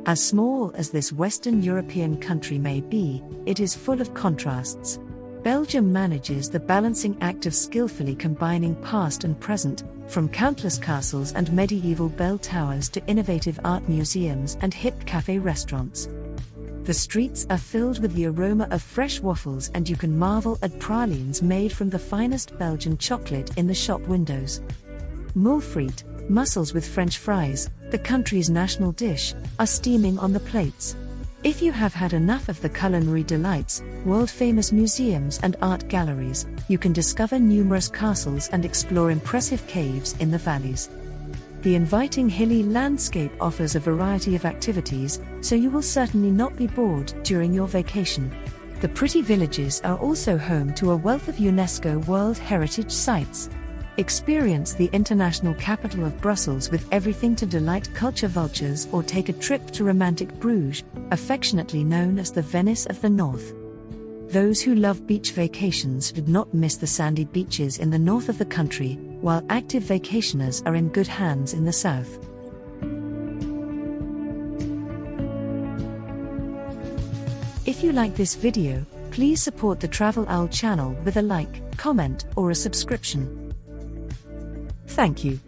As small as this Western European country may be, it is full of contrasts. Belgium manages the balancing act of skillfully combining past and present, from countless castles and medieval bell towers to innovative art museums and hip café-restaurants. The streets are filled with the aroma of fresh waffles, and you can marvel at pralines made from the finest Belgian chocolate in the shop windows. Moules frites, mussels with French fries, the country's national dish, are steaming on the plates. If you have had enough of the culinary delights, world-famous museums and art galleries, you can discover numerous castles and explore impressive caves in the valleys. The inviting hilly landscape offers a variety of activities, so you will certainly not be bored during your vacation. The pretty villages are also home to a wealth of UNESCO World Heritage Sites. Experience the international capital of Brussels with everything to delight culture vultures, or take a trip to romantic Bruges, affectionately known as the Venice of the North. Those who love beach vacations should not miss the sandy beaches in the north of the country, while active vacationers are in good hands in the south. If you like this video, please support the Travel Owl channel with a like, comment, or a subscription. Thank you.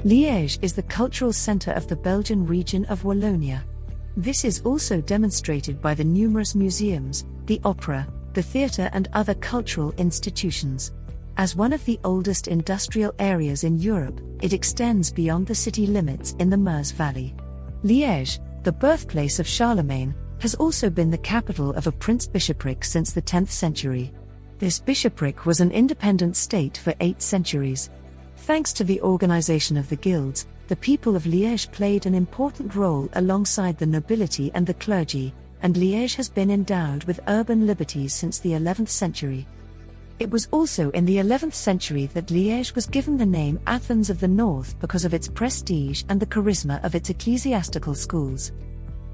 Liège is the cultural centre of the Belgian region of Wallonia. This is also demonstrated by the numerous museums, the opera, the theatre and other cultural institutions. As one of the oldest industrial areas in Europe, it extends beyond the city limits in the Meuse Valley. Liège, the birthplace of Charlemagne, has also been the capital of a prince-bishopric since the 10th century. This bishopric was an independent state for 8 centuries. Thanks to the organization of the guilds, the people of Liège played an important role alongside the nobility and the clergy, and Liège has been endowed with urban liberties since the 11th century. It was also in the 11th century that Liège was given the name Athens of the North because of its prestige and the charisma of its ecclesiastical schools.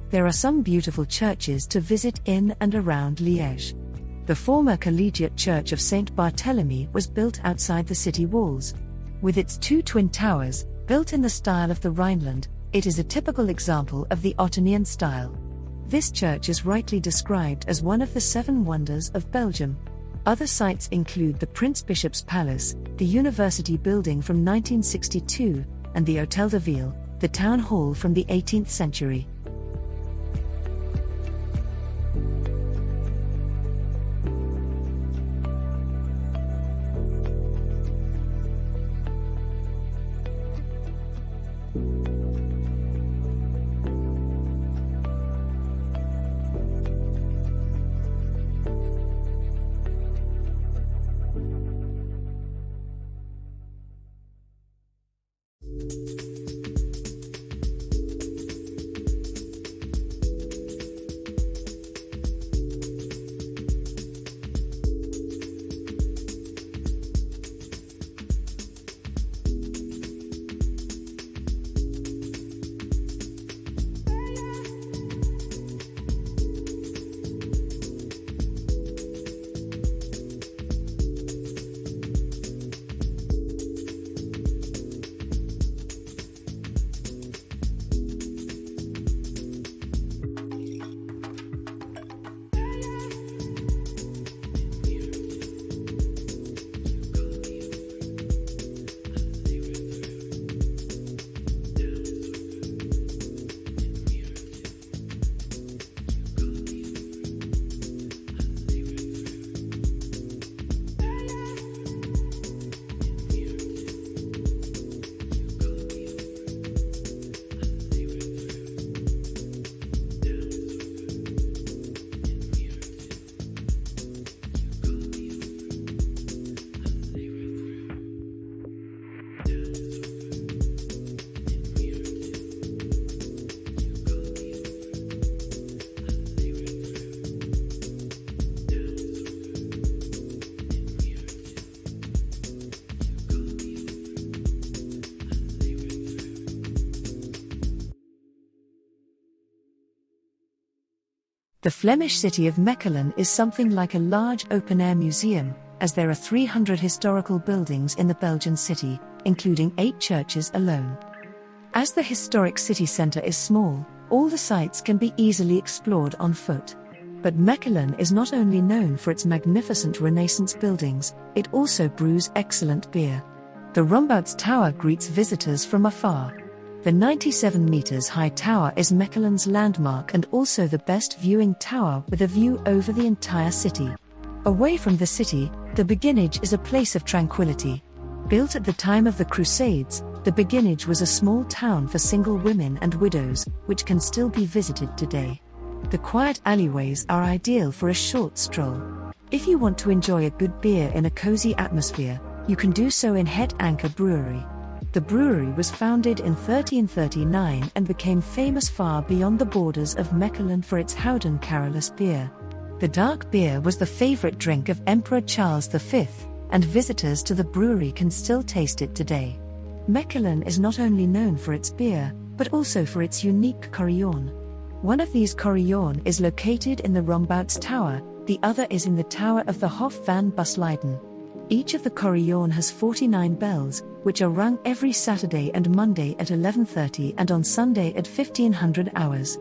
There are some beautiful churches to visit in and around Liège. The former collegiate church of Saint Barthélemy was built outside the city walls. With its 2 twin towers, built in the style of the Rhineland, it is a typical example of the Ottonian style. This church is rightly described as one of the 7 wonders of Belgium. Other sites include the Prince Bishop's Palace, the University Building from 1962, and the Hôtel de Ville, the town hall from the 18th century. The Flemish city of Mechelen is something like a large open-air museum, as there are 300 historical buildings in the Belgian city, including 8 churches alone. As the historic city centre is small, all the sites can be easily explored on foot. But Mechelen is not only known for its magnificent Renaissance buildings, it also brews excellent beer. The Rombouts Tower greets visitors from afar. The 97 meters high tower is Mechelen's landmark and also the best viewing tower with a view over the entire city. Away from the city, the Beginnage is a place of tranquility. Built at the time of the Crusades, the Beginnage was a small town for single women and widows, which can still be visited today. The quiet alleyways are ideal for a short stroll. If you want to enjoy a good beer in a cozy atmosphere, you can do so in Het Anker Brewery. The brewery was founded in 1339 and became famous far beyond the borders of Mechelen for its Houden Carolus beer. The dark beer was the favorite drink of Emperor Charles V, and visitors to the brewery can still taste it today. Mechelen is not only known for its beer, but also for its unique carillon. One of these carillon is located in the Rombouts Tower, the other is in the tower of the Hof van Busleiden. Each of the carillon has 49 bells, which are rung every Saturday and Monday at 11:30 and on Sunday at 1500 hours.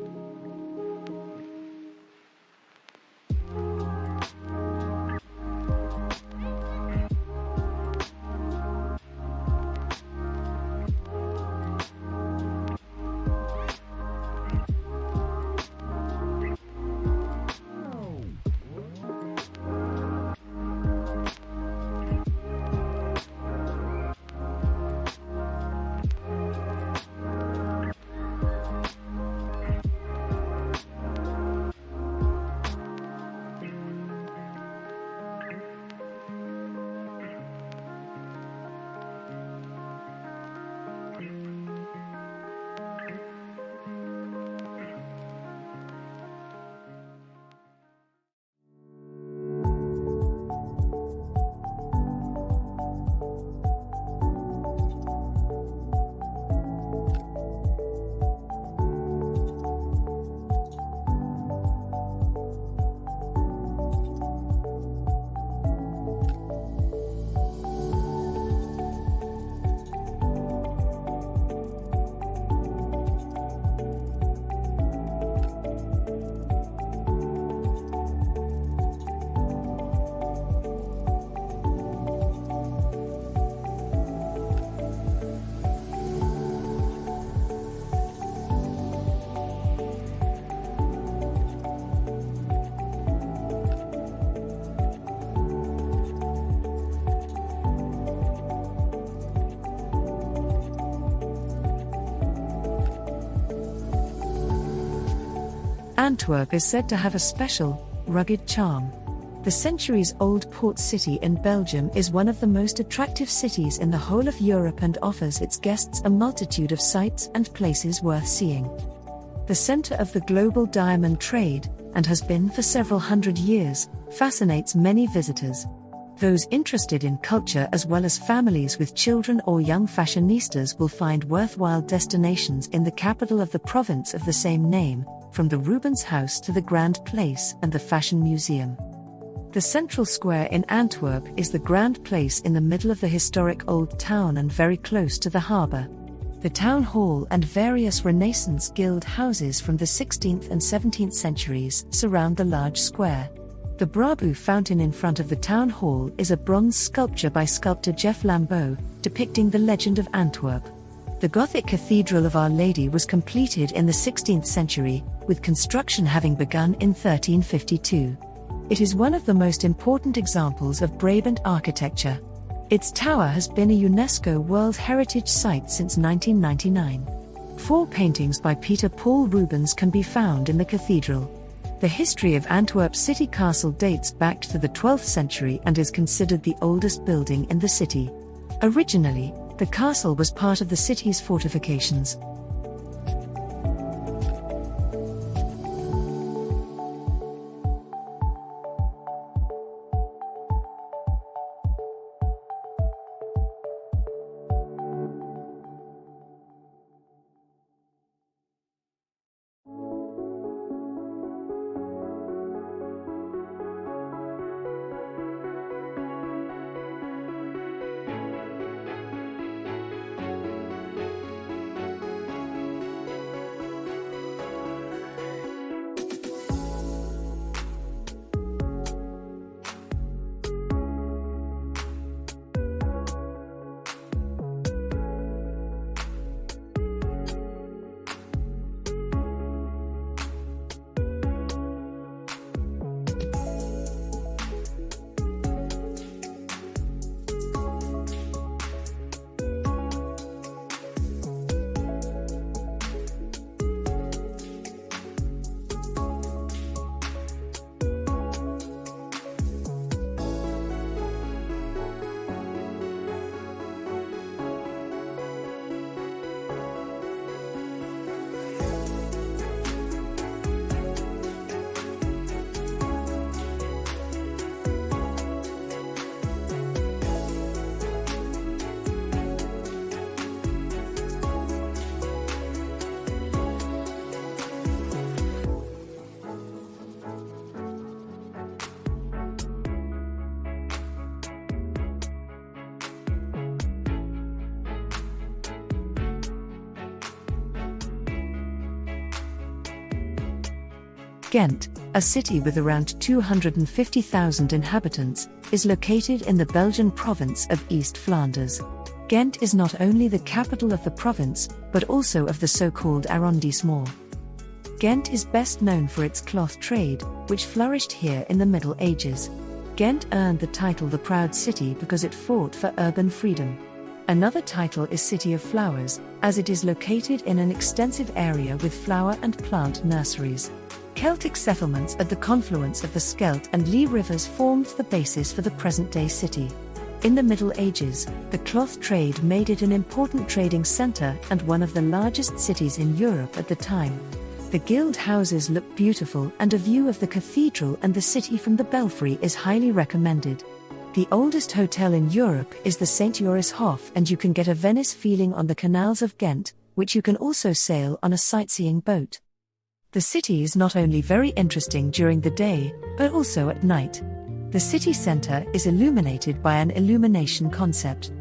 Antwerp is said to have a special, rugged charm. The centuries-old port city in Belgium is one of the most attractive cities in the whole of Europe and offers its guests a multitude of sights and places worth seeing. The center of the global diamond trade, and has been for several hundred years, fascinates many visitors. Those interested in culture as well as families with children or young fashionistas will find worthwhile destinations in the capital of the province of the same name, from the Rubens House to the Grand Place and the Fashion Museum. The central square in Antwerp is the Grand Place in the middle of the historic Old Town and very close to the harbour. The town hall and various Renaissance guild houses from the 16th and 17th centuries surround the large square. The Brabu fountain in front of the town hall is a bronze sculpture by sculptor Jeff Lambeau, depicting the legend of Antwerp. The Gothic Cathedral of Our Lady was completed in the 16th century, with construction having begun in 1352. It is one of the most important examples of Brabant architecture. Its tower has been a UNESCO World Heritage Site since 1999. 4 paintings by Peter Paul Rubens can be found in the cathedral. The history of Antwerp city castle dates back to the 12th century and is considered the oldest building in the city. Originally, the castle was part of the city's fortifications. Ghent, a city with around 250,000 inhabitants, is located in the Belgian province of East Flanders. Ghent is not only the capital of the province, but also of the so-called arrondissement. Ghent is best known for its cloth trade, which flourished here in the Middle Ages. Ghent earned the title the Proud City because it fought for urban freedom. Another title is City of Flowers, as it is located in an extensive area with flower and plant nurseries. Celtic settlements at the confluence of the Scheldt and Lea rivers formed the basis for the present-day city. In the Middle Ages, the cloth trade made it an important trading centre and one of the largest cities in Europe at the time. The guild houses look beautiful, and a view of the cathedral and the city from the belfry is highly recommended. The oldest hotel in Europe is the St. Joris Hof, and you can get a Venice feeling on the canals of Ghent, which you can also sail on a sightseeing boat. The city is not only very interesting during the day, but also at night. The city centre is illuminated by an illumination concept.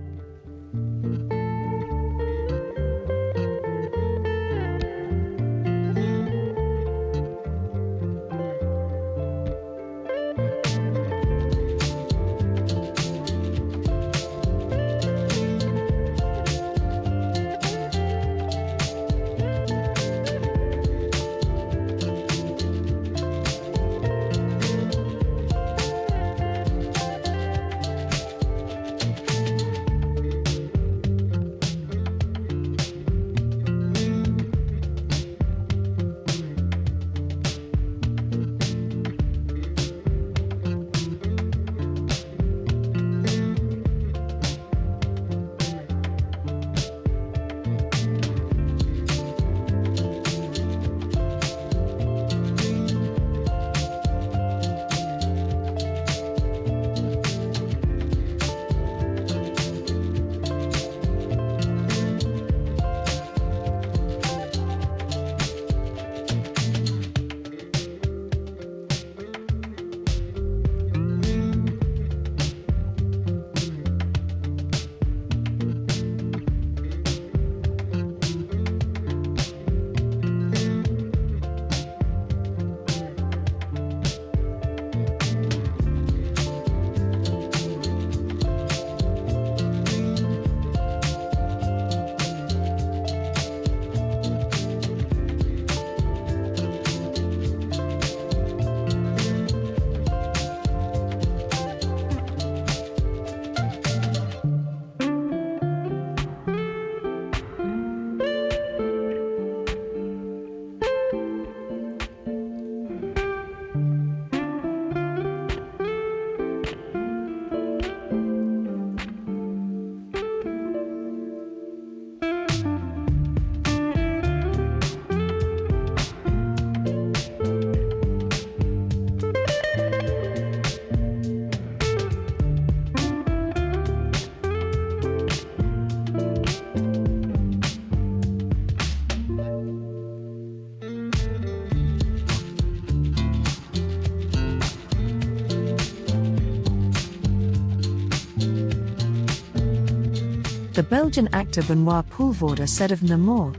The Belgian actor Benoit Poelvoorde said of Namur,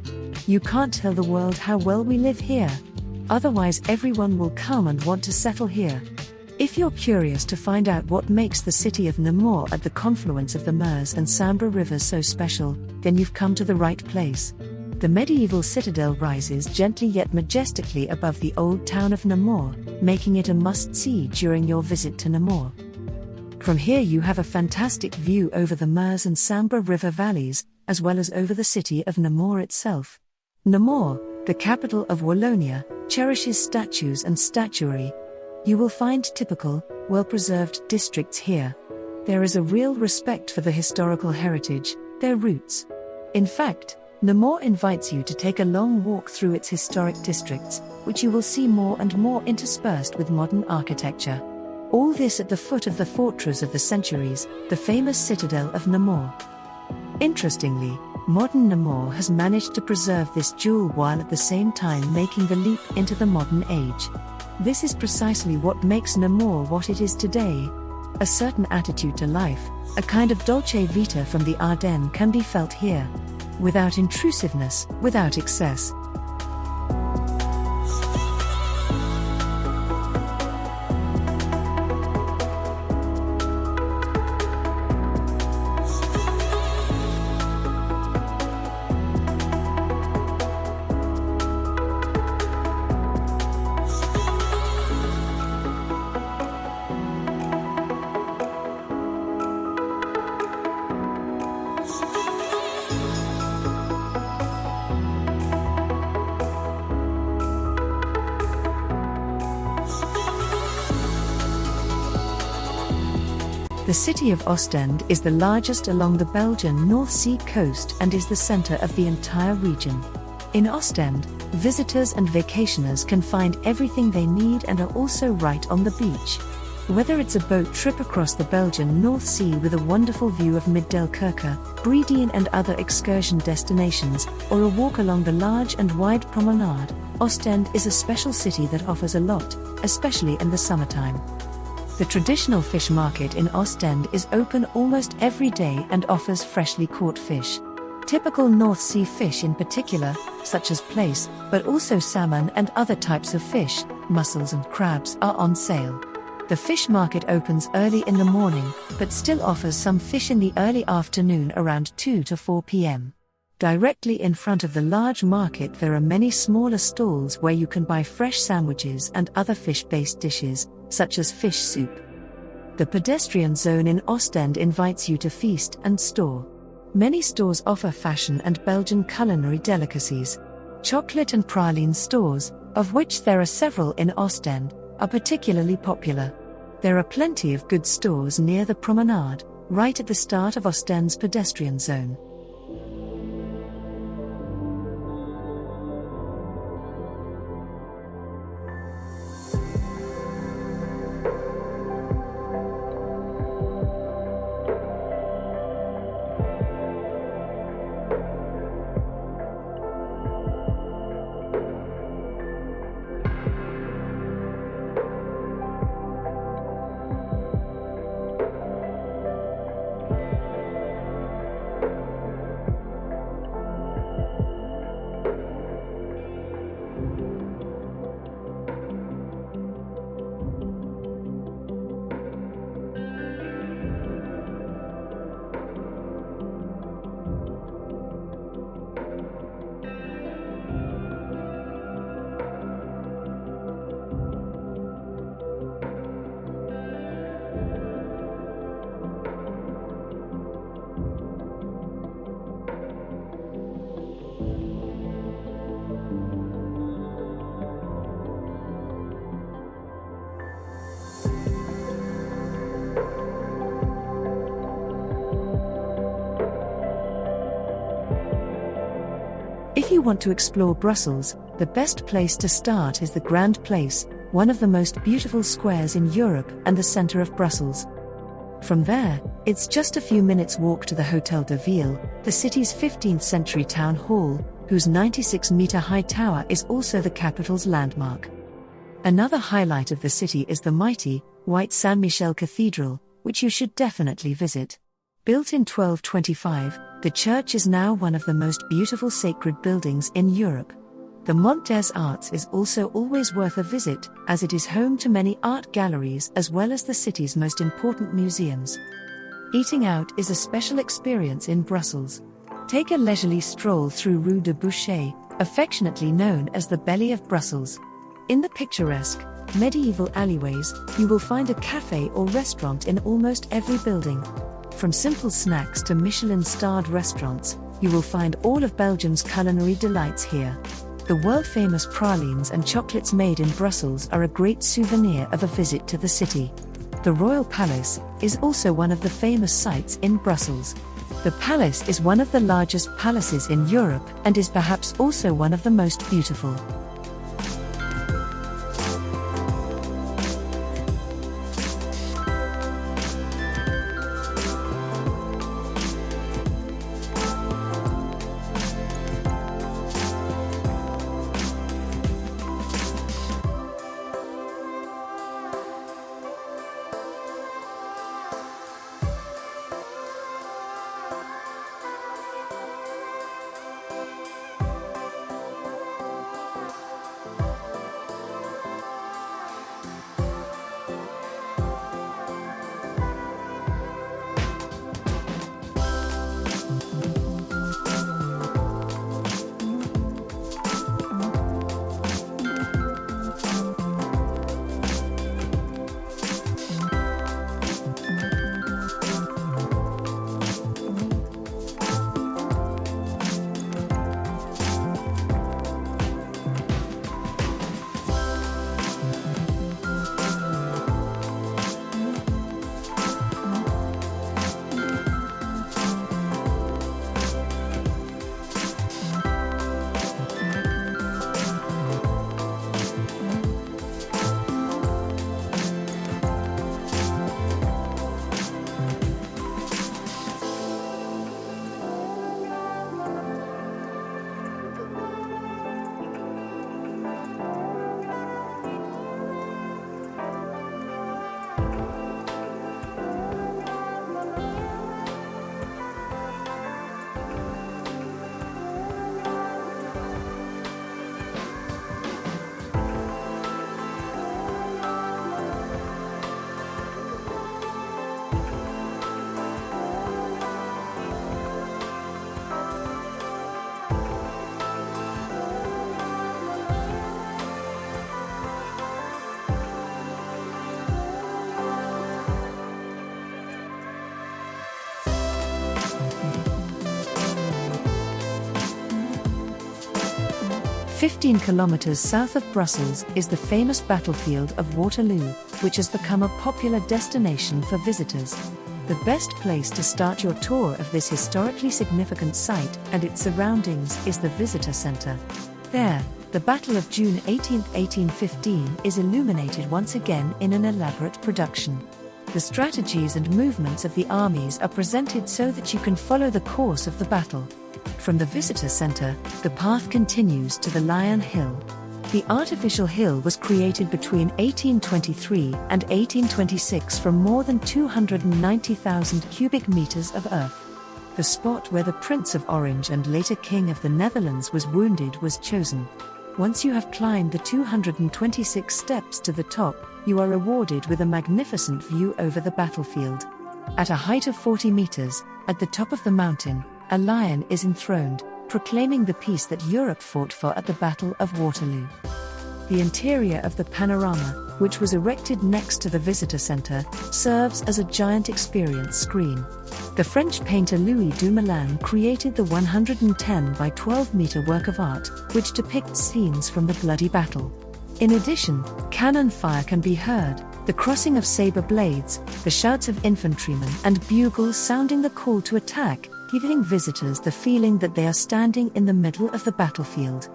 "You can't tell the world how well we live here. Otherwise everyone will come and want to settle here." If you're curious to find out what makes the city of Namur at the confluence of the Meuse and Sambre rivers so special, then you've come to the right place. The medieval citadel rises gently yet majestically above the old town of Namur, making it a must-see during your visit to Namur. From here you have a fantastic view over the Meuse and Sambre river valleys, as well as over the city of Namur itself. Namur, the capital of Wallonia, cherishes statues and statuary. You will find typical, well-preserved districts here. There is a real respect for the historical heritage, their roots. In fact, Namur invites you to take a long walk through its historic districts, which you will see more and more interspersed with modern architecture. All this at the foot of the fortress of the centuries, the famous citadel of Namur. Interestingly, modern Namur has managed to preserve this jewel while at the same time making the leap into the modern age. This is precisely what makes Namur what it is today. A certain attitude to life, a kind of dolce vita from the Ardennes can be felt here. Without intrusiveness, without excess. The city of Ostend is the largest along the Belgian North Sea coast and is the center of the entire region. In Ostend, visitors and vacationers can find everything they need and are also right on the beach. Whether it's a boat trip across the Belgian North Sea with a wonderful view of Middelkerke, Bredian and other excursion destinations, or a walk along the large and wide promenade, Ostend is a special city that offers a lot, especially in the summertime. The traditional fish market in Ostend is open almost every day and offers freshly caught fish. Typical North Sea fish in particular, such as plaice, but also salmon and other types of fish, mussels and crabs, are on sale. The fish market opens early in the morning, but still offers some fish in the early afternoon around 2 to 4 p.m. Directly in front of the large market there are many smaller stalls where you can buy fresh sandwiches and other fish-based dishes, such as fish soup. The pedestrian zone in Ostend invites you to feast and store. Many stores offer fashion and Belgian culinary delicacies. Chocolate and praline stores, of which there are several in Ostend, are particularly popular. There are plenty of good stores near the promenade, right at the start of Ostend's pedestrian zone. If you want to explore Brussels, the best place to start is the Grand Place, one of the most beautiful squares in Europe and the center of Brussels. From there, it's just a few minutes' walk to the Hôtel de Ville, the city's 15th-century town hall, whose 96-meter-high tower is also the capital's landmark. Another highlight of the city is the mighty, white Saint-Michel Cathedral, which you should definitely visit. Built in 1225, the church is now one of the most beautiful sacred buildings in Europe. The Mont des Arts is also always worth a visit, as it is home to many art galleries as well as the city's most important museums. Eating out is a special experience in Brussels. Take a leisurely stroll through Rue de Boucher, affectionately known as the Belly of Brussels. In the picturesque, medieval alleyways, you will find a cafe or restaurant in almost every building. From simple snacks to Michelin-starred restaurants, you will find all of Belgium's culinary delights here. The world-famous pralines and chocolates made in Brussels are a great souvenir of a visit to the city. The Royal Palace is also one of the famous sights in Brussels. The palace is one of the largest palaces in Europe and is perhaps also one of the most beautiful. 15 kilometers south of Brussels is the famous battlefield of Waterloo, which has become a popular destination for visitors. The best place to start your tour of this historically significant site and its surroundings is the visitor centre. There, the Battle of June 18, 1815 is illuminated once again in an elaborate production. The strategies and movements of the armies are presented so that you can follow the course of the battle. From the visitor centre, the path continues to the Lion Hill. The artificial hill was created between 1823 and 1826 from more than 290,000 cubic meters of earth. The spot where the Prince of Orange and later King of the Netherlands was wounded was chosen. Once you have climbed the 226 steps to the top, you are rewarded with a magnificent view over the battlefield. At a height of 40 meters, at the top of the mountain, a lion is enthroned, proclaiming the peace that Europe fought for at the Battle of Waterloo. The interior of the panorama, which was erected next to the visitor centre, serves as a giant experience screen. The French painter Louis Dumoulin created the 110 by 12 metre work of art, which depicts scenes from the bloody battle. In addition, cannon fire can be heard, the crossing of sabre blades, the shouts of infantrymen and bugles sounding the call to attack, giving visitors the feeling that they are standing in the middle of the battlefield.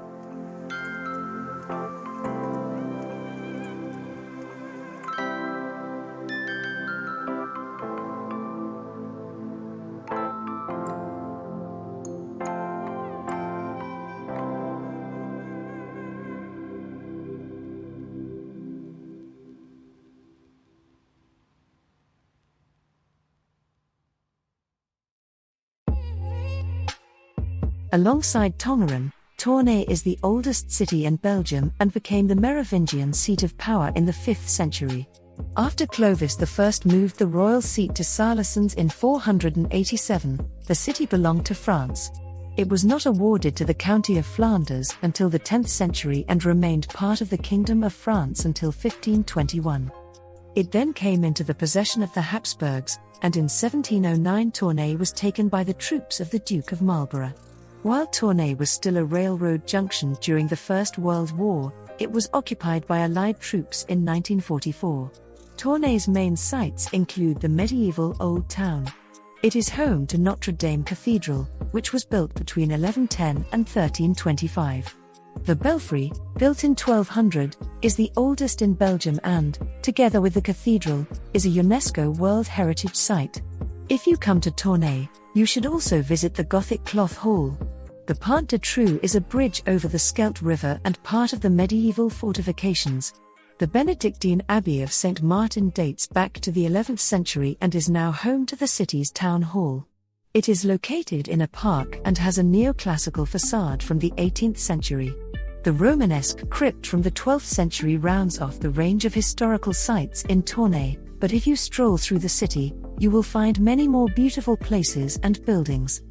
Alongside Tongeren, Tournai is the oldest city in Belgium and became the Merovingian seat of power in the 5th century. After Clovis I moved the royal seat to Sarlesens in 487, the city belonged to France. It was not awarded to the County of Flanders until the 10th century and remained part of the Kingdom of France until 1521. It then came into the possession of the Habsburgs, and in 1709 Tournai was taken by the troops of the Duke of Marlborough. While Tournai was still a railroad junction during the First World War, it was occupied by Allied troops in 1944. Tournai's main sites include the medieval Old Town. It is home to Notre Dame Cathedral, which was built between 1110 and 1325. The Belfry, built in 1200, is the oldest in Belgium and, together with the cathedral, is a UNESCO World Heritage Site. If you come to Tournai, you should also visit the Gothic Cloth Hall. The Pont de Trou is a bridge over the Scheldt River and part of the medieval fortifications. The Benedictine Abbey of St. Martin dates back to the 11th century and is now home to the city's town hall. It is located in a park and has a neoclassical facade from the 18th century. The Romanesque crypt from the 12th century rounds off the range of historical sites in Tournai, but if you stroll through the city, you will find many more beautiful places and buildings.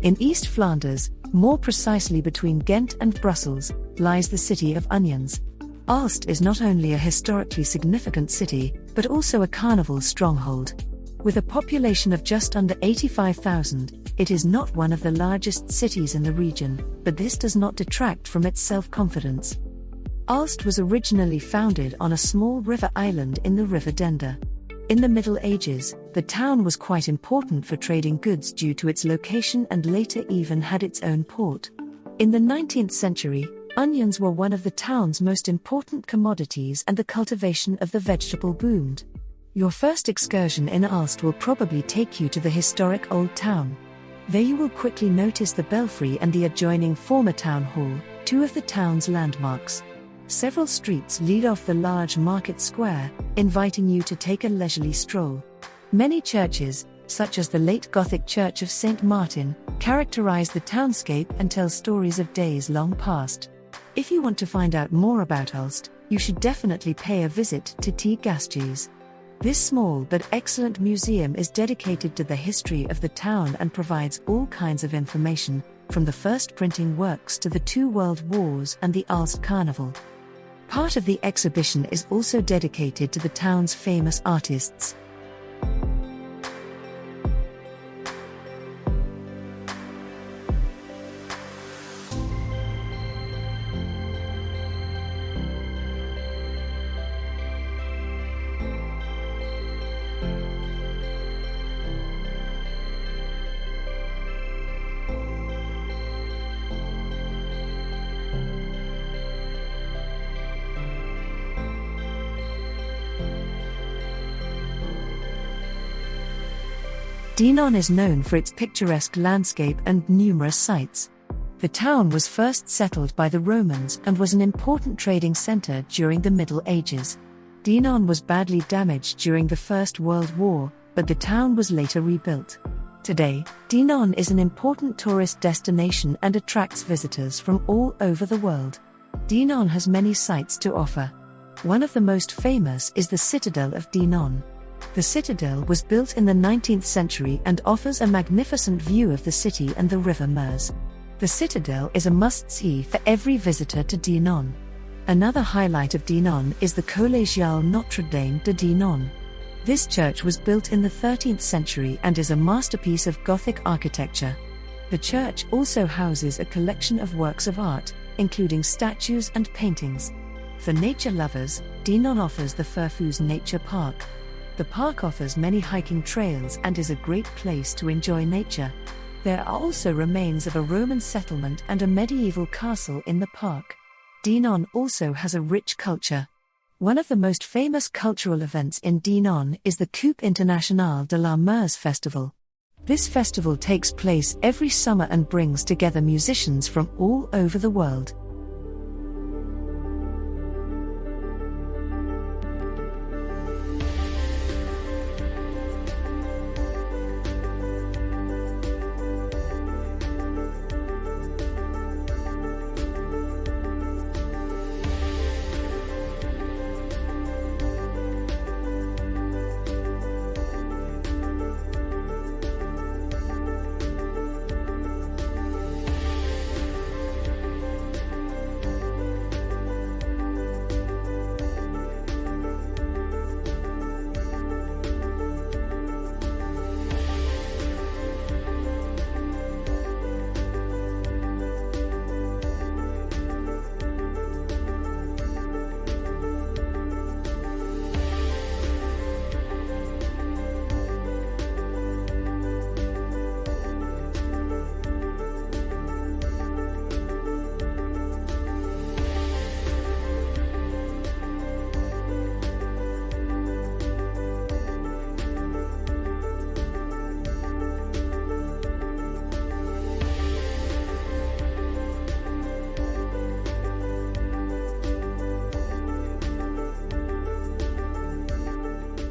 In East Flanders, more precisely between Ghent and Brussels, lies the city of onions. Aalst is not only a historically significant city, but also a carnival stronghold. With a population of just under 85,000, it is not one of the largest cities in the region, but this does not detract from its self-confidence. Aalst was originally founded on a small river island in the River Dender. In the Middle Ages, the town was quite important for trading goods due to its location and later even had its own port. In the 19th century, onions were one of the town's most important commodities and the cultivation of the vegetable boomed. Your first excursion in Aalst will probably take you to the historic Old Town. There you will quickly notice the belfry and the adjoining former town hall, two of the town's landmarks. Several streets lead off the large market square, inviting you to take a leisurely stroll. Many churches, such as the late Gothic Church of St. Martin, characterize the townscape and tell stories of days long past. If you want to find out more about Aalst, you should definitely pay a visit to T. Gastjes. This small but excellent museum is dedicated to the history of the town and provides all kinds of information, from the first printing works to the 2 World Wars and the Aalst Carnival. Part of the exhibition is also dedicated to the town's famous artists. Dinant is known for its picturesque landscape and numerous sites. The town was first settled by the Romans and was an important trading center during the Middle Ages. Dinant was badly damaged during the First World War, but the town was later rebuilt. Today, Dinant is an important tourist destination and attracts visitors from all over the world. Dinant has many sights to offer. One of the most famous is the Citadel of Dinant. The citadel was built in the 19th century and offers a magnificent view of the city and the River Meuse. The citadel is a must-see for every visitor to Dinant. Another highlight of Dinant is the Collégiale Notre-Dame de Dinant. This church was built in the 13th century and is a masterpiece of Gothic architecture. The church also houses a collection of works of art, including statues and paintings. For nature lovers, Dinant offers the Furfous Nature Park. The park offers many hiking trails and is a great place to enjoy nature. There are also remains of a Roman settlement and a medieval castle in the park. Dinant also has a rich culture. One of the most famous cultural events in Dinant is the Coupe Internationale de la Meuse festival. This festival takes place every summer and brings together musicians from all over the world.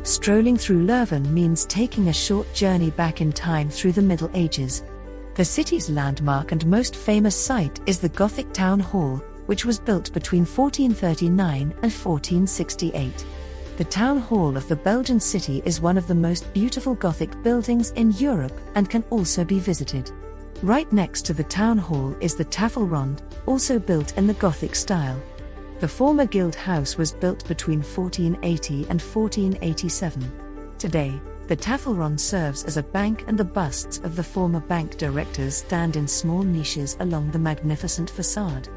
Strolling through Leuven means taking a short journey back in time through the Middle Ages. The city's landmark and most famous site is the Gothic Town Hall, which was built between 1439 and 1468. The Town Hall of the Belgian city is one of the most beautiful Gothic buildings in Europe and can also be visited. Right next to the Town Hall is the Tafelrond, also built in the Gothic style. The former guild house was built between 1480 and 1487. Today, the Tafelrond serves as a bank and the busts of the former bank directors stand in small niches along the magnificent facade.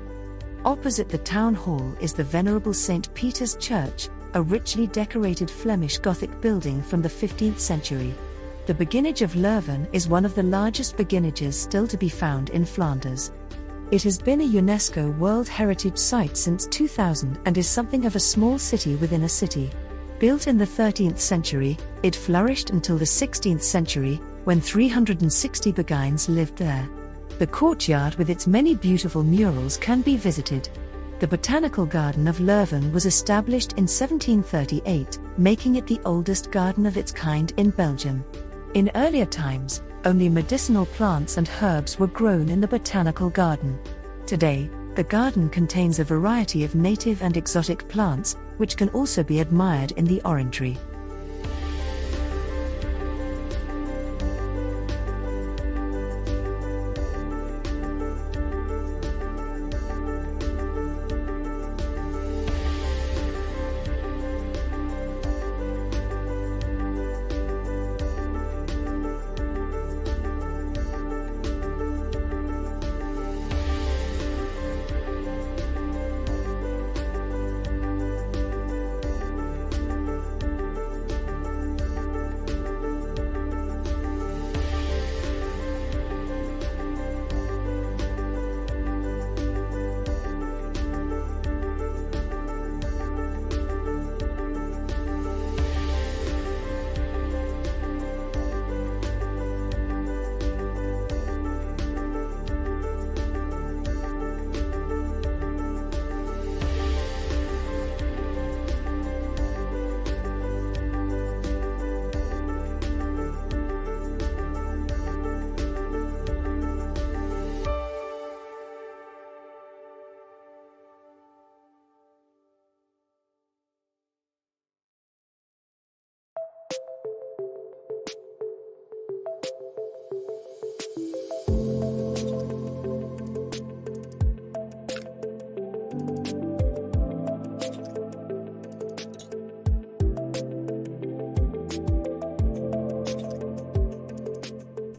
Opposite the town hall is the venerable St. Peter's Church, a richly decorated Flemish Gothic building from the 15th century. The beguinage of Leuven is one of the largest beguinages still to be found in Flanders. It has been a UNESCO World Heritage Site since 2000 and is something of a small city within a city. Built in the 13th century, it flourished until the 16th century, when 360 beguines lived there. The courtyard with its many beautiful murals can be visited. The Botanical Garden of Leuven was established in 1738, making it the oldest garden of its kind in Belgium. In earlier times, only medicinal plants and herbs were grown in the Botanical Garden. Today, the garden contains a variety of native and exotic plants, which can also be admired in the orangery.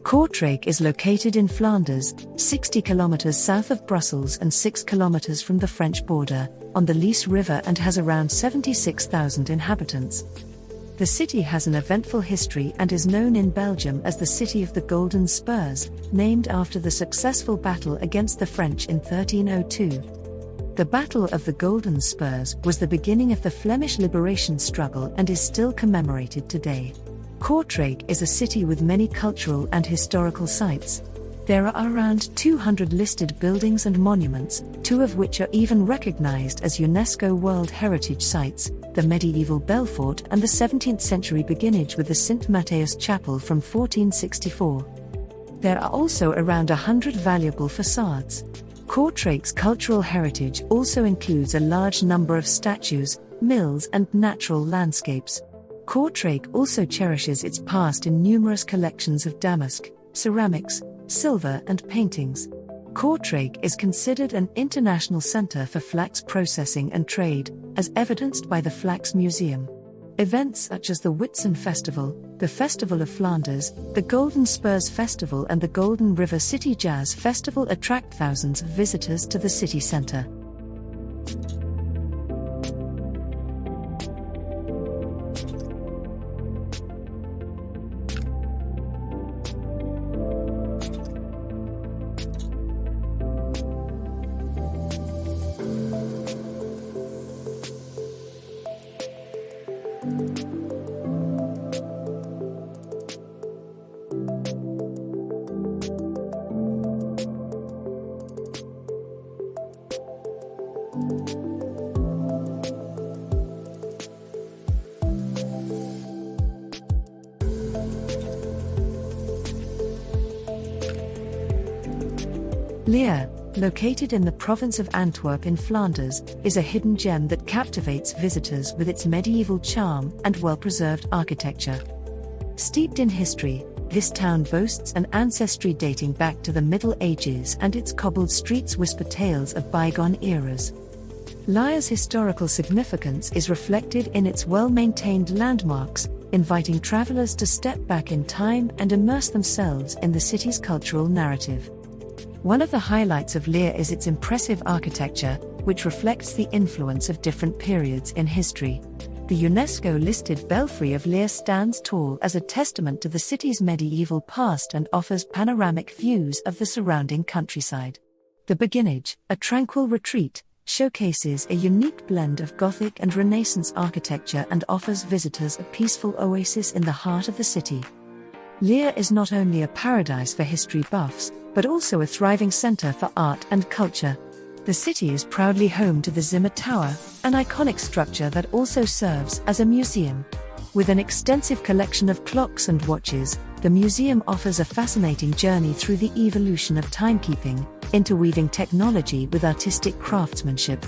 Kortrijk is located in Flanders, 60 kilometers south of Brussels and 6 kilometers from the French border, on the Liège River and has around 76,000 inhabitants. The city has an eventful history and is known in Belgium as the City of the Golden Spurs, named after the successful battle against the French in 1302. The Battle of the Golden Spurs was the beginning of the Flemish liberation struggle and is still commemorated today. Kortrijk is a city with many cultural and historical sites. There are around 200 listed buildings and monuments, 2 of which are even recognized as UNESCO World Heritage Sites, the medieval Belfort and the 17th century beguinage with the St. Matthias Chapel from 1464. There are also around 100 valuable facades. Kortrijk's cultural heritage also includes a large number of statues, mills and natural landscapes. Kortrijk also cherishes its past in numerous collections of damask, ceramics, silver and paintings. Kortrijk is considered an international center for flax processing and trade, as evidenced by the Flax Museum. Events such as the Whitsun Festival, the Festival of Flanders, the Golden Spurs Festival and the Golden River City Jazz Festival attract thousands of visitors to the city center. Liège, located in the province of Antwerp in Flanders, is a hidden gem that captivates visitors with its medieval charm and well-preserved architecture. Steeped in history, this town boasts an ancestry dating back to the Middle Ages, and its cobbled streets whisper tales of bygone eras. Liège's historical significance is reflected in its well-maintained landmarks, inviting travelers to step back in time and immerse themselves in the city's cultural narrative. One of the highlights of Liège is its impressive architecture, which reflects the influence of different periods in history. The UNESCO-listed Belfry of Liège stands tall as a testament to the city's medieval past and offers panoramic views of the surrounding countryside. The Beguinage, a tranquil retreat, showcases a unique blend of Gothic and Renaissance architecture and offers visitors a peaceful oasis in the heart of the city. Liège is not only a paradise for history buffs, but also a thriving centre for art and culture. The city is proudly home to the Zimmer Tower, an iconic structure that also serves as a museum. With an extensive collection of clocks and watches, the museum offers a fascinating journey through the evolution of timekeeping, interweaving technology with artistic craftsmanship.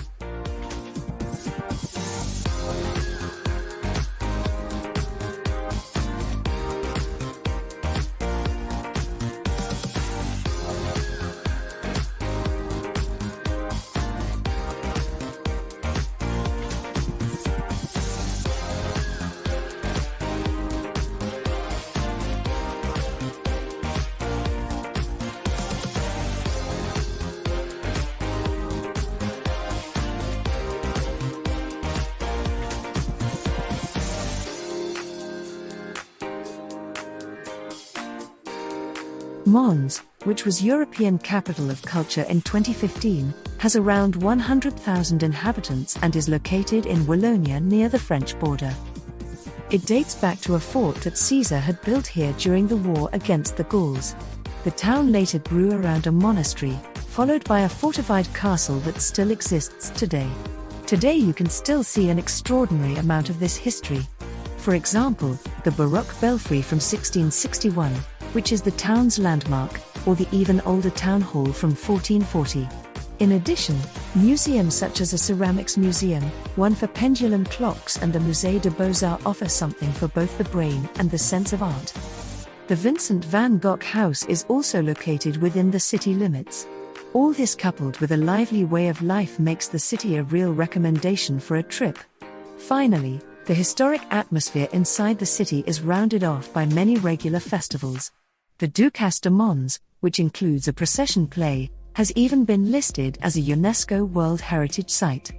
Mons, which was European Capital of Culture in 2015, has around 100,000 inhabitants and is located in Wallonia near the French border. It dates back to a fort that Caesar had built here during the war against the Gauls. The town later grew around a monastery, followed by a fortified castle that still exists today. Today you can still see an extraordinary amount of this history. For example, the Baroque belfry from 1661, which is the town's landmark, or the even older town hall from 1440. In addition, museums such as a ceramics museum, one for pendulum clocks, and the Musée des Beaux-Arts offer something for both the brain and the sense of art. The Vincent van Gogh House is also located within the city limits. All this coupled with a lively way of life makes the city a real recommendation for a trip. Finally, the historic atmosphere inside the city is rounded off by many regular festivals. The Ducasse de Mons, which includes a procession play, has even been listed as a UNESCO World Heritage Site.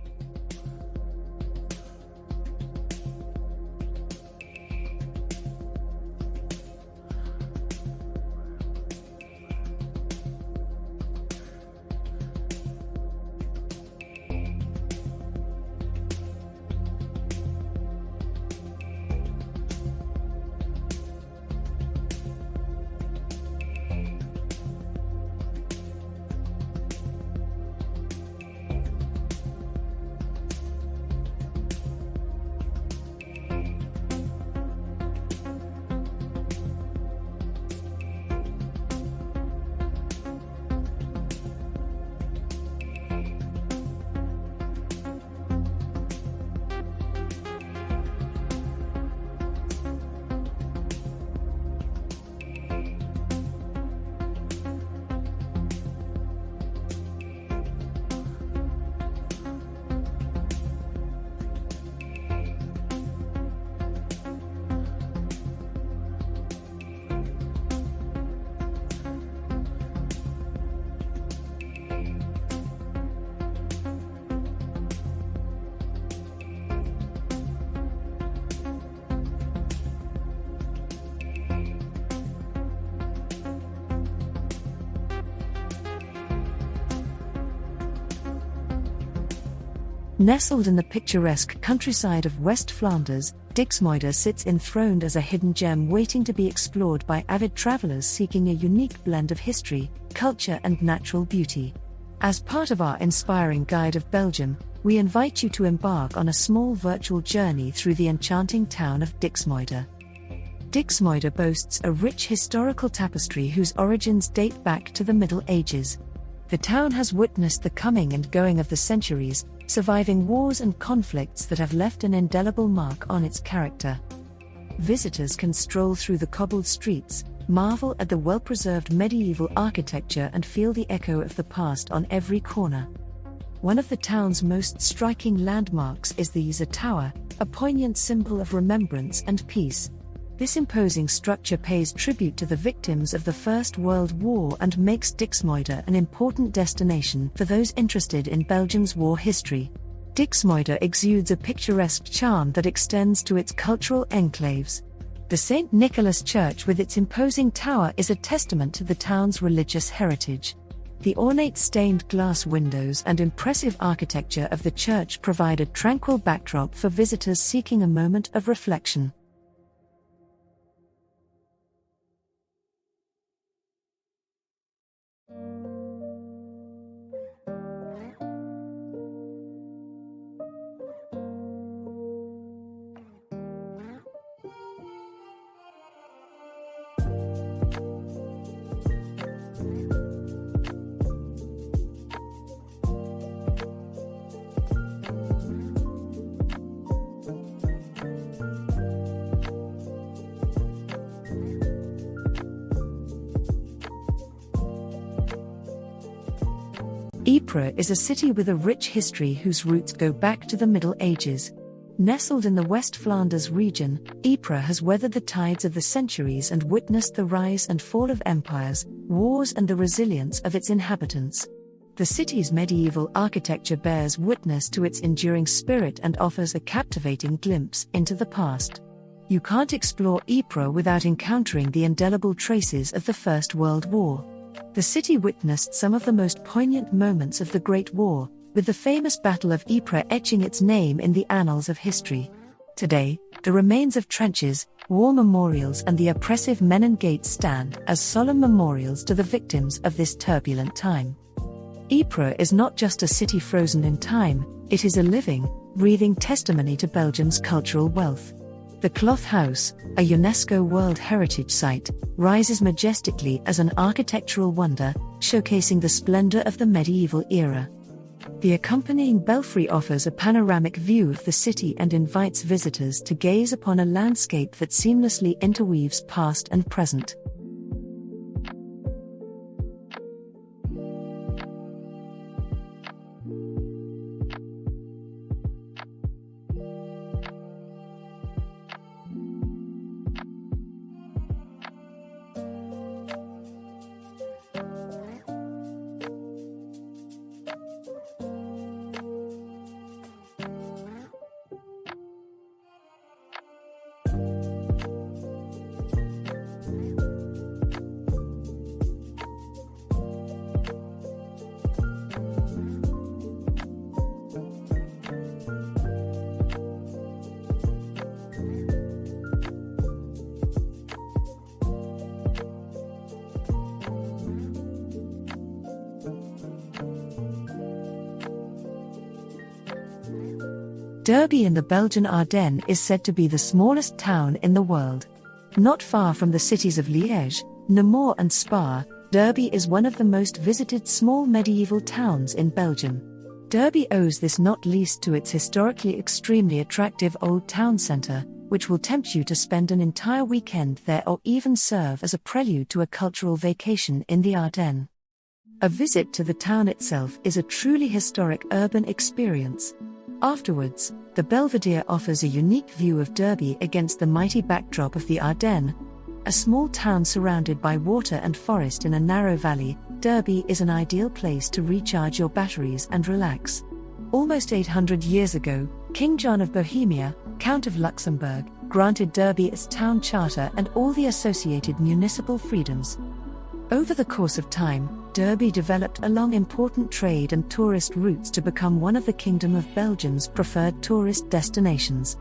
Nestled in the picturesque countryside of West Flanders, Diksmuide sits enthroned as a hidden gem waiting to be explored by avid travelers seeking a unique blend of history, culture and natural beauty. As part of our inspiring guide of Belgium, we invite you to embark on a small virtual journey through the enchanting town of Diksmuide. Diksmuide boasts a rich historical tapestry whose origins date back to the Middle Ages. The town has witnessed the coming and going of the centuries, surviving wars and conflicts that have left an indelible mark on its character. Visitors can stroll through the cobbled streets, marvel at the well-preserved medieval architecture and feel the echo of the past on every corner. One of the town's most striking landmarks is the Ypres Tower, a poignant symbol of remembrance and peace. This imposing structure pays tribute to the victims of the First World War and makes Diksmuide an important destination for those interested in Belgium's war history. Diksmuide exudes a picturesque charm that extends to its cultural enclaves. The St. Nicholas Church with its imposing tower is a testament to the town's religious heritage. The ornate stained glass windows and impressive architecture of the church provide a tranquil backdrop for visitors seeking a moment of reflection. Ypres is a city with a rich history whose roots go back to the Middle Ages. Nestled in the West Flanders region, Ypres has weathered the tides of the centuries and witnessed the rise and fall of empires, wars, and the resilience of its inhabitants. The city's medieval architecture bears witness to its enduring spirit and offers a captivating glimpse into the past. You can't explore Ypres without encountering the indelible traces of the First World War. The city witnessed some of the most poignant moments of the Great War, with the famous Battle of Ypres etching its name in the annals of history. Today, the remains of trenches, war memorials, and the oppressive Menin Gates stand as solemn memorials to the victims of this turbulent time. Ypres is not just a city frozen in time, it is a living, breathing testimony to Belgium's cultural wealth. The Cloth House, a UNESCO World Heritage Site, rises majestically as an architectural wonder, showcasing the splendor of the medieval era. The accompanying belfry offers a panoramic view of the city and invites visitors to gaze upon a landscape that seamlessly interweaves past and present. Durbuy in the Belgian Ardennes is said to be the smallest town in the world. Not far from the cities of Liège, Namur and Spa, Durbuy is one of the most visited small medieval towns in Belgium. Durbuy owes this not least to its historically extremely attractive old town centre, which will tempt you to spend an entire weekend there or even serve as a prelude to a cultural vacation in the Ardennes. A visit to the town itself is a truly historic urban experience. Afterwards, the Belvedere offers a unique view of Durbuy against the mighty backdrop of the Ardennes. A small town surrounded by water and forest in a narrow valley, Durbuy is an ideal place to recharge your batteries and relax. Almost 800 years ago, King John of Bohemia, Count of Luxembourg, granted Durbuy its town charter and all the associated municipal freedoms. Over the course of time, Durbuy developed along important trade and tourist routes to become one of the Kingdom of Belgium's preferred tourist destinations.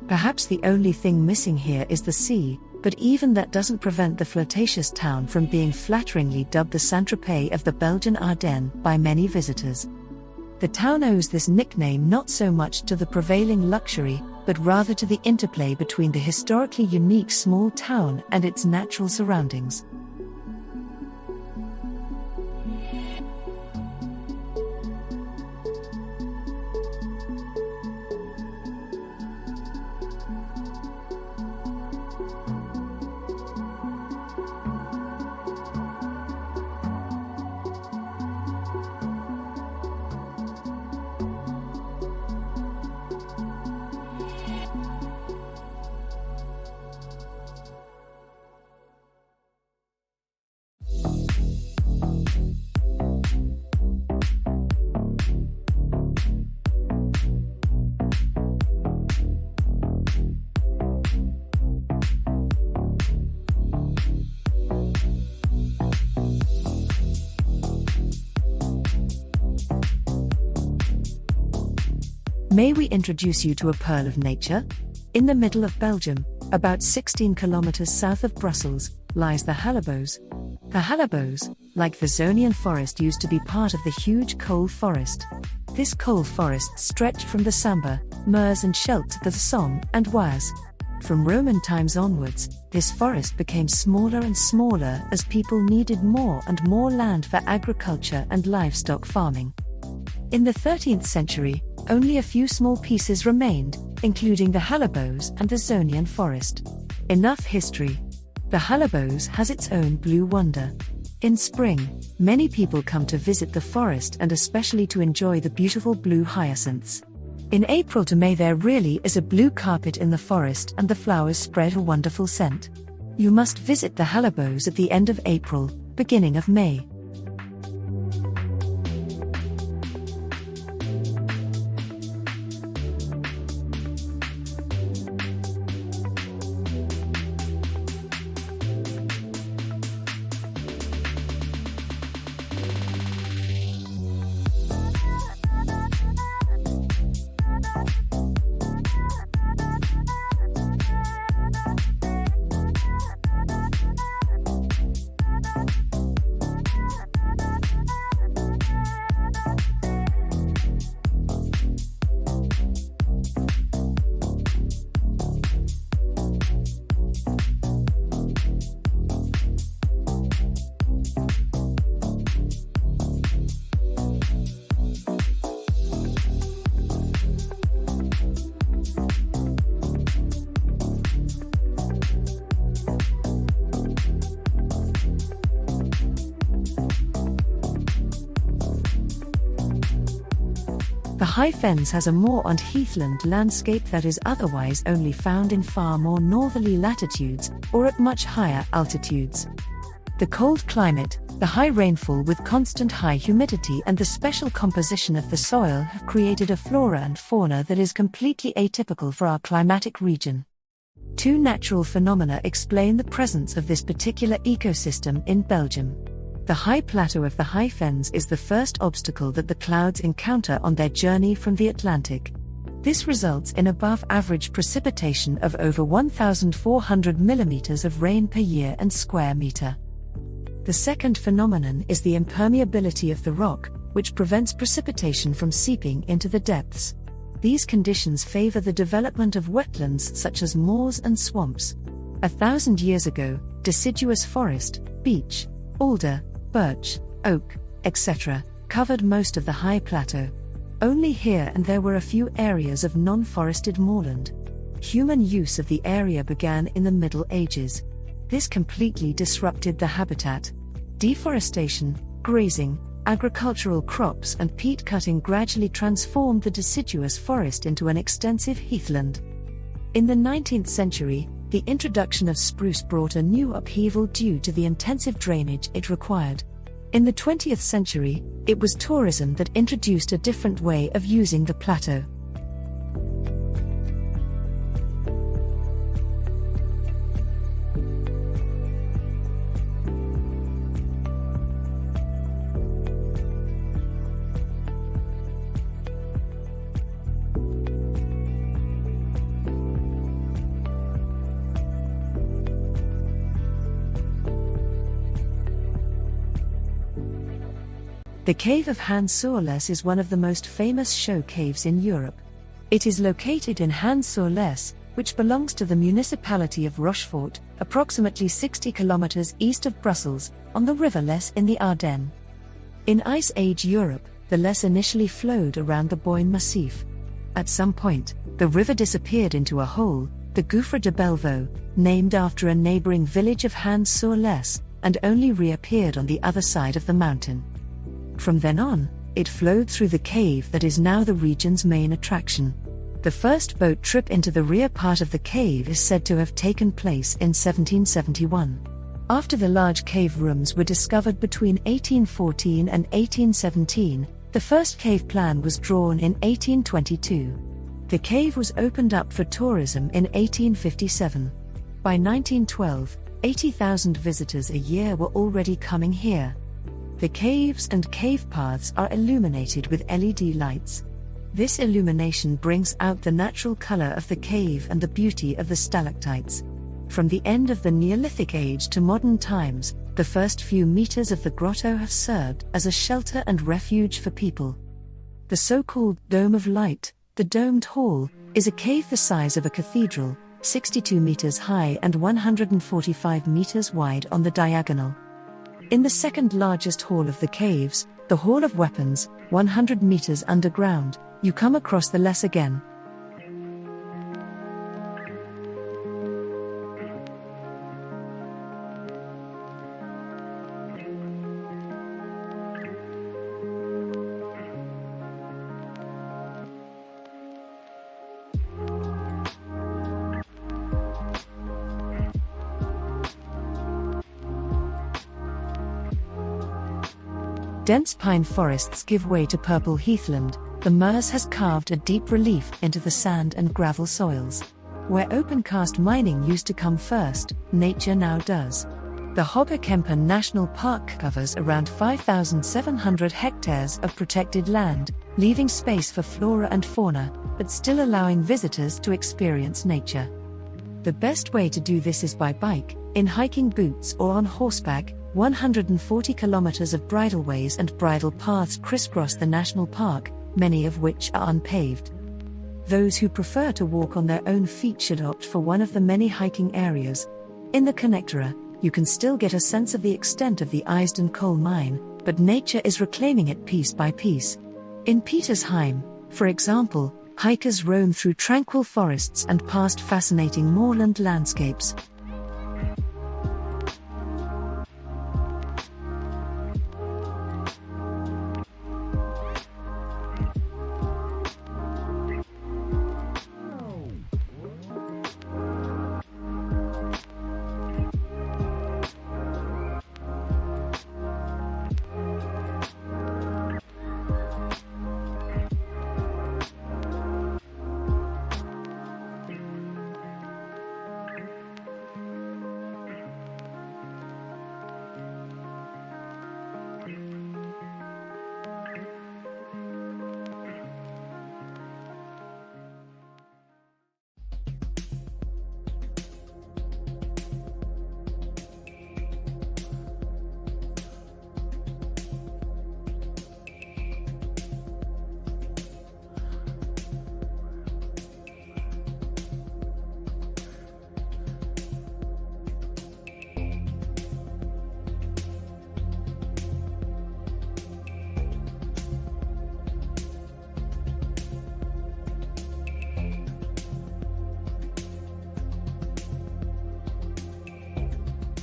Perhaps the only thing missing here is the sea, but even that doesn't prevent the flirtatious town from being flatteringly dubbed the Saint-Tropez of the Belgian Ardennes by many visitors. The town owes this nickname not so much to the prevailing luxury, but rather to the interplay between the historically unique small town and its natural surroundings. May we introduce you to a pearl of nature? In the middle of Belgium, about 16 kilometers south of Brussels, lies the Hallerbos. The Hallerbos, like the Zonian forest, used to be part of the huge coal forest. This coal forest stretched from the Sambre, Meuse and Scheldt to the Somme and Oise. From Roman times onwards, this forest became smaller and smaller as people needed more and more land for agriculture and livestock farming. In the 13th century, only a few small pieces remained, including the Hallerbos and the Zonian forest. Enough history. The Hallerbos has its own blue wonder. In spring, many people come to visit the forest and especially to enjoy the beautiful blue hyacinths. In April to May there really is a blue carpet in the forest and the flowers spread a wonderful scent. You must visit the Hallerbos at the end of April, beginning of May. The high Fens has a moor and heathland landscape that is otherwise only found in far more northerly latitudes or at much higher altitudes. The cold climate, the high rainfall with constant high humidity and the special composition of the soil have created a flora and fauna that is completely atypical for our climatic region. Two natural phenomena explain the presence of this particular ecosystem in Belgium. The high plateau of the High Fens is the first obstacle that the clouds encounter on their journey from the Atlantic. This results in above-average precipitation of over 1,400 millimeters of rain per year and square meter. The second phenomenon is the impermeability of the rock, which prevents precipitation from seeping into the depths. These conditions favor the development of wetlands such as moors and swamps. 1,000 years ago, deciduous forest, beech, alder, birch, oak, etc., covered most of the high plateau. Only here and there were a few areas of non-forested moorland. Human use of the area began in the Middle Ages. This completely disrupted the habitat. Deforestation, grazing, agricultural crops and peat cutting gradually transformed the deciduous forest into an extensive heathland. In the 19th century, the introduction of spruce brought a new upheaval due to the intensive drainage it required. In the 20th century, it was tourism that introduced a different way of using the plateau. The cave of Han-sur-Lesse is one of the most famous show caves in Europe. It is located in Han-sur-Lesse, which belongs to the municipality of Rochefort, approximately 60 kilometers east of Brussels, on the river Lesse in the Ardennes. In Ice Age Europe, the Lesse initially flowed around the Boyne Massif. At some point, the river disappeared into a hole, the Gouffre de Bellevaux, named after a neighboring village of Han-sur-Lesse, and only reappeared on the other side of the mountain. From then on, it flowed through the cave that is now the region's main attraction. The first boat trip into the rear part of the cave is said to have taken place in 1771. After the large cave rooms were discovered between 1814 and 1817, the first cave plan was drawn in 1822. The cave was opened up for tourism in 1857. By 1912, 80,000 visitors a year were already coming here. The caves and cave paths are illuminated with LED lights. This illumination brings out the natural color of the cave and the beauty of the stalactites. From the end of the Neolithic age to modern times, the first few meters of the grotto have served as a shelter and refuge for people. The so-called Dome of Light, the domed hall, is a cave the size of a cathedral, 62 meters high and 145 meters wide on the diagonal. In the second largest hall of the caves, the Hall of Weapons, 100 meters underground, you come across the Lesse again. Dense pine forests give way to purple heathland. The Moules has carved a deep relief into the sand and gravel soils. Where open-cast mining used to come first, nature now does. The Hoge Kempen National Park covers around 5,700 hectares of protected land, leaving space for flora and fauna, but still allowing visitors to experience nature. The best way to do this is by bike, in hiking boots or on horseback. 140 kilometers of bridleways and bridle paths crisscross the national park, many of which are unpaved. Those who prefer to walk on their own feet should opt for one of the many hiking areas. In the connectora, you can still get a sense of the extent of the Ostend coal mine, but nature is reclaiming it piece by piece. In Petersheim, for example, hikers roam through tranquil forests and past fascinating moorland landscapes.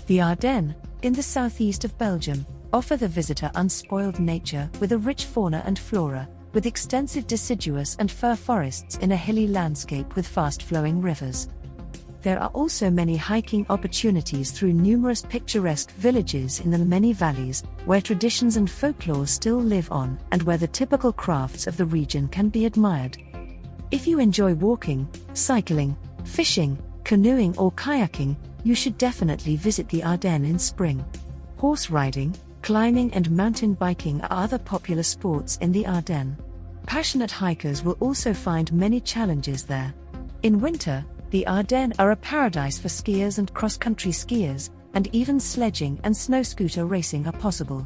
The Ardennes, in the southeast of Belgium, offer the visitor unspoiled nature with a rich fauna and flora, with extensive deciduous and fir forests in a hilly landscape with fast-flowing rivers. There are also many hiking opportunities through numerous picturesque villages in the many valleys, where traditions and folklore still live on and where the typical crafts of the region can be admired. If you enjoy walking, cycling, fishing, canoeing or kayaking, you should definitely visit the Ardennes in spring. Horse riding, climbing and mountain biking are other popular sports in the Ardennes. Passionate hikers will also find many challenges there. In winter, the Ardennes are a paradise for skiers and cross-country skiers, and even sledging and snow scooter racing are possible.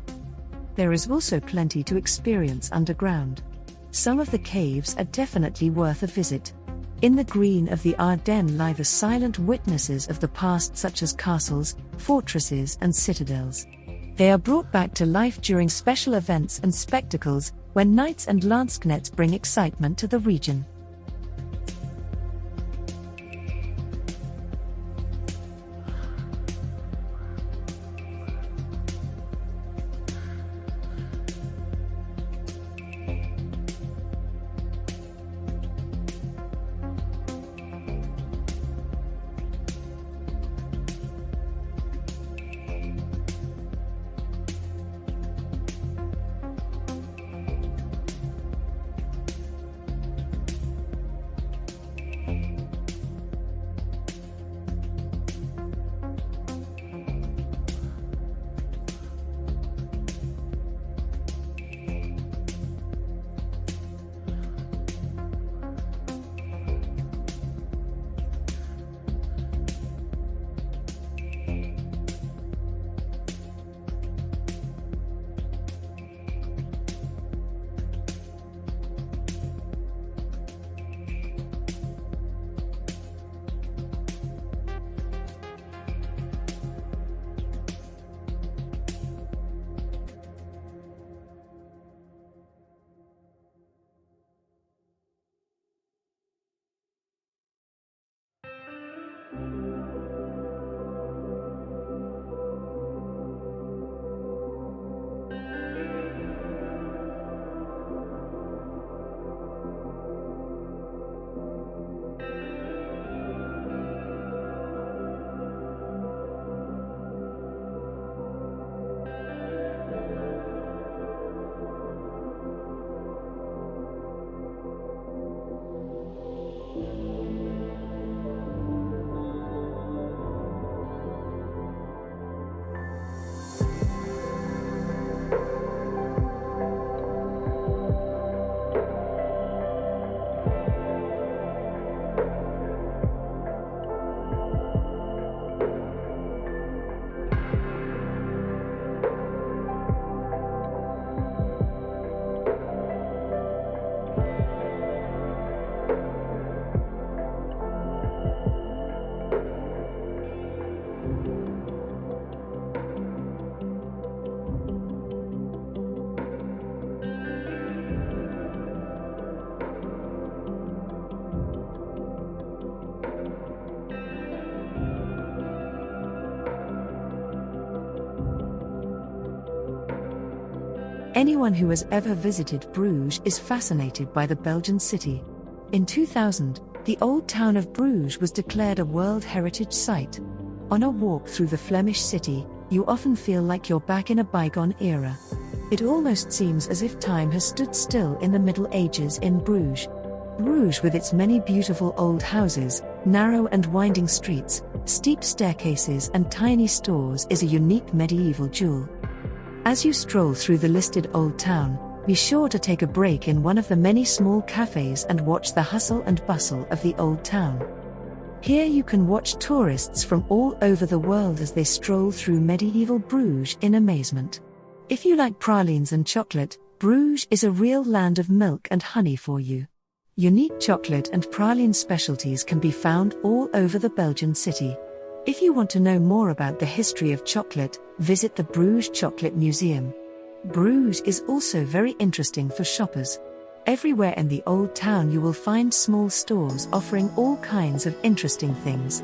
There is also plenty to experience underground. Some of the caves are definitely worth a visit. In the green of the Ardennes lie the silent witnesses of the past, such as castles, fortresses and citadels. They are brought back to life during special events and spectacles, when knights and lansknechts bring excitement to the region. Anyone who has ever visited Bruges is fascinated by the Belgian city. In 2000, the old town of Bruges was declared a World Heritage Site. On a walk through the Flemish city, you often feel like you're back in a bygone era. It almost seems as if time has stood still in the Middle Ages in Bruges. Bruges, with its many beautiful old houses, narrow and winding streets, steep staircases and tiny stores, is a unique medieval jewel. As you stroll through the listed old town, be sure to take a break in one of the many small cafes and watch the hustle and bustle of the old town. Here you can watch tourists from all over the world as they stroll through medieval Bruges in amazement. If you like pralines and chocolate, Bruges is a real land of milk and honey for you. Unique chocolate and praline specialties can be found all over the Belgian city. If you want to know more about the history of chocolate, visit the Bruges Chocolate Museum. Bruges is also very interesting for shoppers. Everywhere in the old town you will find small stores offering all kinds of interesting things.